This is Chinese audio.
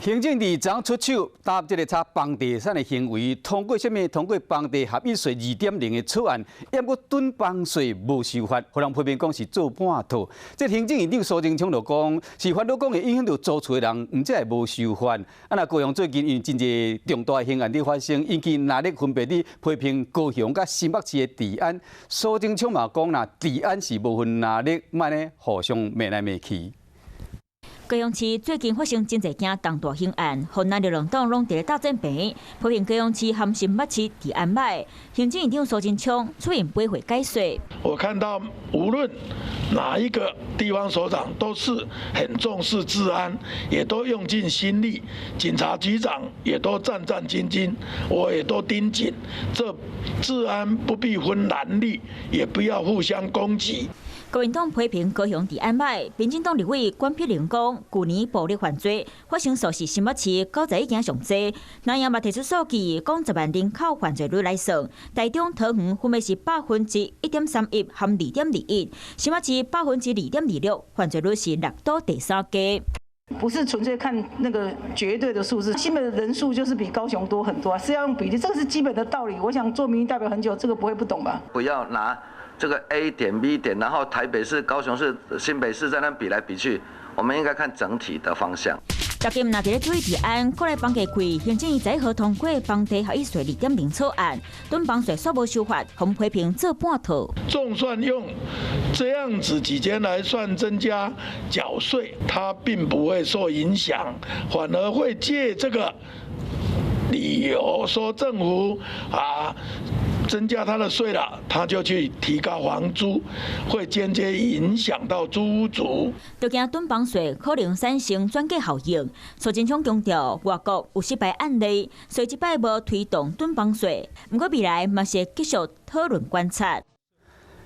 行政院昨出手答这个查房地产的行为，通过什么？通过房地合一税2.0的草案，也过囤房税无修法，互人批评讲是做半套。这行政院长苏贞昌就讲，是法律讲会影响到租厝的人，唔只系无修法。那高雄最近因真侪重大刑案的发生，引起内力分别伫批评高雄甲新北市的治安。苏贞昌嘛讲啦，治安是无分内力，莫呢互相骂来骂去。 高雄市最近发生真侪件重大刑案，河南两党拢伫咧大战平，批评高雄市含新北市治安歹。行政院长苏贞昌出面驳回解说。我看到无论哪一个地方首长都是很重视治安，也都用尽心力，警察局长也都战战兢兢，我也都盯紧。这治安不必分蓝绿，也不要互相攻击。 国民党批评高雄治安歹，民进党立委关碧玲讲，去年暴力犯罪发生数是新北市91件上济。南洋嘛提出数据，讲10万人口犯罪率来算，台中、桃园分别是1.31%和2.21%，新北市2.26%，犯罪率是6都第3家。 不是纯粹看那个绝对的数字，新北的人数就是比高雄多很多啊，是要用比例，这个是基本的道理。我想做民意代表很久，这个不会不懂吧？不要拿这个 A 点 B 点，然后台北市、高雄市、新北市在那比来比去，我们应该看整体的方向。 大家若伫咧注意治安，过来房价贵，行政院1号通过房地合一税2.0草案，囤房税煞无修法，洪批评做半套。纵算用这样子几间来算增加缴税，它并不会受影响，反而会借这个理由说政府增加他的税了，他就去提高房租，会间接影响到租屋族。就惊囤房税可能产生转嫁效应。苏贞昌强调，外国有失败案例，所以这摆无推动囤房税。不过未来嘛是继续讨论观察。